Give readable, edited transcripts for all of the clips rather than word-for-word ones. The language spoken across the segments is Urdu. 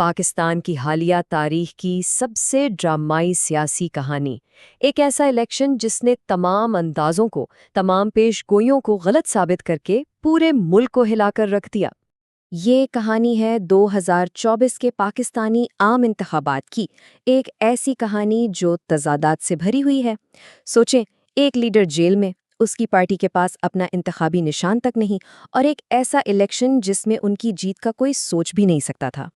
پاکستان کی حالیہ تاریخ کی سب سے ڈرامائی سیاسی کہانی، ایک ایسا الیکشن جس نے تمام اندازوں کو، تمام پیش گوئیوں کو غلط ثابت کر کے پورے ملک کو ہلا کر رکھ دیا۔ یہ کہانی ہے 2024 کے پاکستانی عام انتخابات کی، ایک ایسی کہانی جو تضادات سے بھری ہوئی ہے۔ سوچیں، ایک لیڈر جیل میں، اس کی پارٹی کے پاس اپنا انتخابی نشان تک نہیں، اور ایک ایسا الیکشن جس میں ان کی جیت کا کوئی سوچ بھی نہیں سکتا تھا۔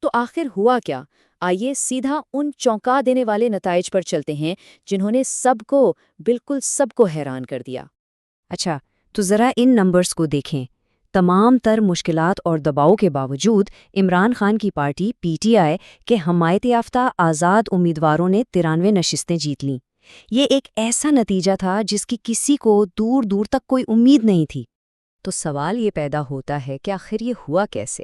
تو آخر ہوا کیا؟ آئیے سیدھا ان چونکا دینے والے نتائج پر چلتے ہیں جنہوں نے بالکل سب کو حیران کر دیا۔ اچھا، تو ذرا ان نمبرز کو دیکھیں۔ تمام تر مشکلات اور دباؤ کے باوجود عمران خان کی پارٹی پی ٹی آئی کے حمایت یافتہ آزاد امیدواروں نے 93 نشستیں جیت لیں۔ یہ ایک ایسا نتیجہ تھا جس کی کسی کو دور دور تک کوئی امید نہیں تھی۔ تو سوال یہ پیدا ہوتا ہے کہ آخر یہ ہوا کیسے؟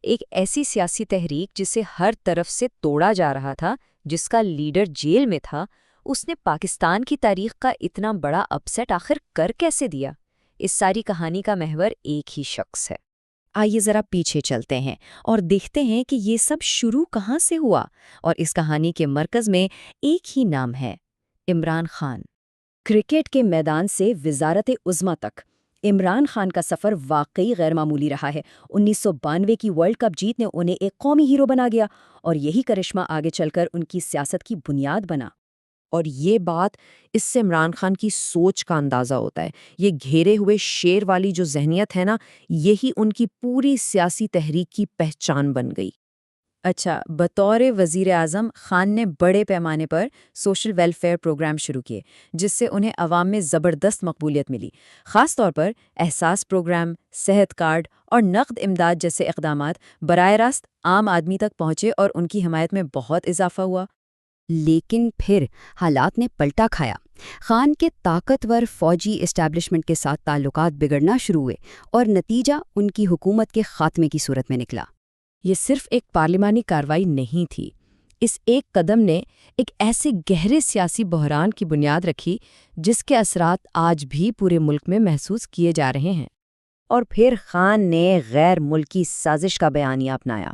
ایک ایسی سیاسی تحریک جسے ہر طرف سے توڑا جا رہا تھا، جس کا لیڈر جیل میں تھا، اس نے پاکستان کی تاریخ کا اتنا بڑا اپسیٹ آخر کر کیسے دیا؟ اس ساری کہانی کا محور ایک ہی شخص ہے۔ آئیے ذرا پیچھے چلتے ہیں اور دیکھتے ہیں کہ یہ سب شروع کہاں سے ہوا، اور اس کہانی کے مرکز میں ایک ہی نام ہے: عمران خان۔ کرکٹ کے میدان سے وزارت عظمیٰ تک عمران خان کا سفر واقعی غیر معمولی رہا ہے۔ 1992 کی ورلڈ کپ جیت نے انہیں ایک قومی ہیرو بنا گیا، اور یہی کرشمہ آگے چل کر ان کی سیاست کی بنیاد بنا۔ اور یہ بات، اس سے عمران خان کی سوچ کا اندازہ ہوتا ہے۔ یہ گھیرے ہوئے شیر والی جو ذہنیت ہے نا، یہی ان کی پوری سیاسی تحریک کی پہچان بن گئی۔ اچھا، بطور وزیر اعظم خان نے بڑے پیمانے پر سوشل ویلفیئر پروگرام شروع کیے، جس سے انہیں عوام میں زبردست مقبولیت ملی۔ خاص طور پر احساس پروگرام، صحت کارڈ اور نقد امداد جیسے اقدامات براہ راست عام آدمی تک پہنچے اور ان کی حمایت میں بہت اضافہ ہوا۔ لیکن پھر حالات نے پلٹا کھایا۔ خان کے طاقتور فوجی اسٹیبلشمنٹ کے ساتھ تعلقات بگڑنا شروع ہوئے، اور نتیجہ ان کی حکومت کے خاتمے کی صورت میں نکلا۔ یہ صرف ایک پارلیمانی کارروائی نہیں تھی، اس ایک قدم نے ایک ایسے گہرے سیاسی بحران کی بنیاد رکھی جس کے اثرات آج بھی پورے ملک میں محسوس کیے جا رہے ہیں۔ اور پھر خان نے غیر ملکی سازش کا بیانیہ اپنایا۔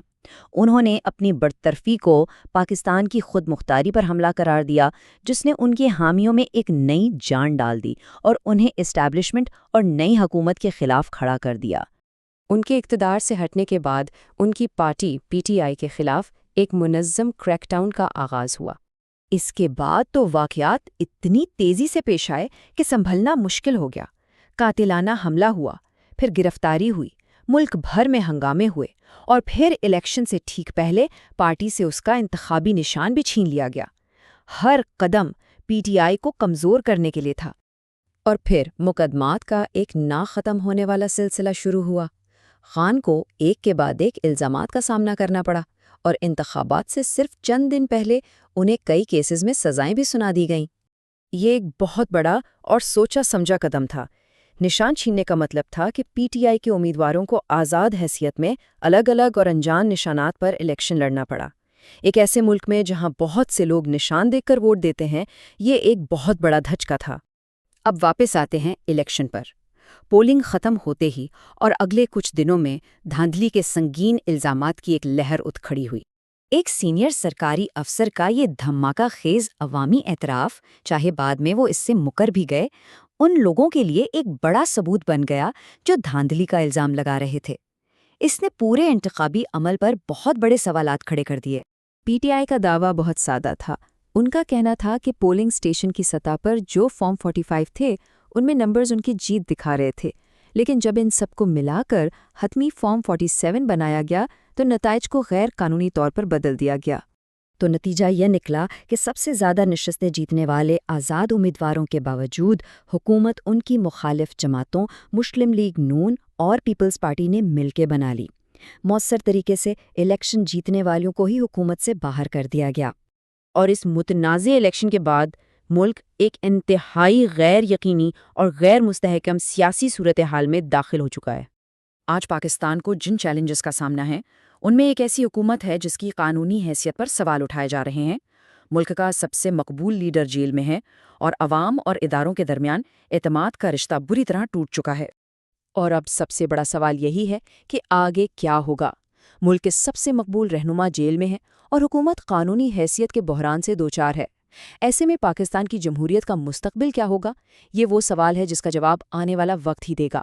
انہوں نے اپنی برطرفی کو پاکستان کی خود مختاری پر حملہ قرار دیا، جس نے ان کے حامیوں میں ایک نئی جان ڈال دی اور انہیں اسٹیبلشمنٹ اور نئی حکومت کے خلاف کھڑا کر دیا۔ ان کے اقتدار سے ہٹنے کے بعد ان کی پارٹی پی ٹی آئی کے خلاف ایک منظم کریک ڈاؤن کا آغاز ہوا۔ اس کے بعد تو واقعات اتنی تیزی سے پیش آئے کہ سنبھلنا مشکل ہو گیا۔ قاتلانہ حملہ ہوا، پھر گرفتاری ہوئی، ملک بھر میں ہنگامے ہوئے، اور پھر الیکشن سے ٹھیک پہلے پارٹی سے اس کا انتخابی نشان بھی چھین لیا گیا۔ ہر قدم پی ٹی آئی کو کمزور کرنے کے لیے تھا۔ اور پھر مقدمات کا ایک نہ ختم ہونے والا سلسلہ شروع ہوا۔ خان کو ایک کے بعد ایک الزامات کا سامنا کرنا پڑا، اور انتخابات سے صرف چند دن پہلے انہیں کئی کیسز میں سزائیں بھی سنا دی گئیں۔ یہ ایک بہت بڑا اور سوچا سمجھا قدم تھا۔ نشان چھیننے کا مطلب تھا کہ پی ٹی آئی کے امیدواروں کو آزاد حیثیت میں الگ الگ اور انجان نشانات پر الیکشن لڑنا پڑا۔ ایک ایسے ملک میں جہاں بہت سے لوگ نشان دیکھ کر ووٹ دیتے ہیں، یہ ایک بہت بڑا دھچکا تھا۔ اب واپس آتے ہیں الیکشن پر۔ پولنگ ختم ہوتے ہی اور اگلے کچھ دنوں میں دھاندلی کے سنگین الزامات کی ایک لہر اٹھ کھڑی ہوئی۔ ایک سینئر سرکاری افسر کا یہ دھماکہ خیز عوامی اعتراف، چاہے بعد میں وہ اس سے مکر بھی گئے، ان لوگوں کے لیے ایک بڑا ثبوت بن گیا جو دھاندلی کا الزام لگا رہے تھے۔ اس نے پورے انتخابی عمل پر بہت بڑے سوالات کھڑے کر دیے۔ پی ٹی آئی کا دعویٰ بہت سادہ تھا۔ ان کا کہنا تھا کہ پولنگ اسٹیشن کی سطح پر جو فارم 45 تھے، ان میں نمبرز ان کی جیت دکھا رہے تھے، لیکن جب ان سب کو ملا کر حتمی فارم 47 بنایا گیا تو نتائج کو غیر قانونی طور پر بدل دیا گیا۔ تو نتیجہ یہ نکلا کہ سب سے زیادہ نشستیں جیتنے والے آزاد امیدواروں کے باوجود حکومت ان کی مخالف جماعتوں مسلم لیگ نون اور پیپلز پارٹی نے مل کے بنا لی۔ مؤثر طریقے سے الیکشن جیتنے والوں کو ہی حکومت سے باہر کر دیا گیا۔ اور اس متنازع الیکشن کے بعد ملک ایک انتہائی غیر یقینی اور غیر مستحکم سیاسی صورتحال میں داخل ہو چکا ہے۔ آج پاکستان کو جن چیلنجز کا سامنا ہے، ان میں ایک ایسی حکومت ہے جس کی قانونی حیثیت پر سوال اٹھائے جا رہے ہیں، ملک کا سب سے مقبول لیڈر جیل میں ہے، اور عوام اور اداروں کے درمیان اعتماد کا رشتہ بری طرح ٹوٹ چکا ہے۔ اور اب سب سے بڑا سوال یہی ہے کہ آگے کیا ہوگا؟ ملک کے سب سے مقبول رہنما جیل میں ہے اور حکومت قانونی حیثیت کے بحران سے دوچار ہے۔ ایسے میں پاکستان کی جمہوریت کا مستقبل کیا ہوگا؟ یہ وہ سوال ہے جس کا جواب آنے والا وقت ہی دے گا۔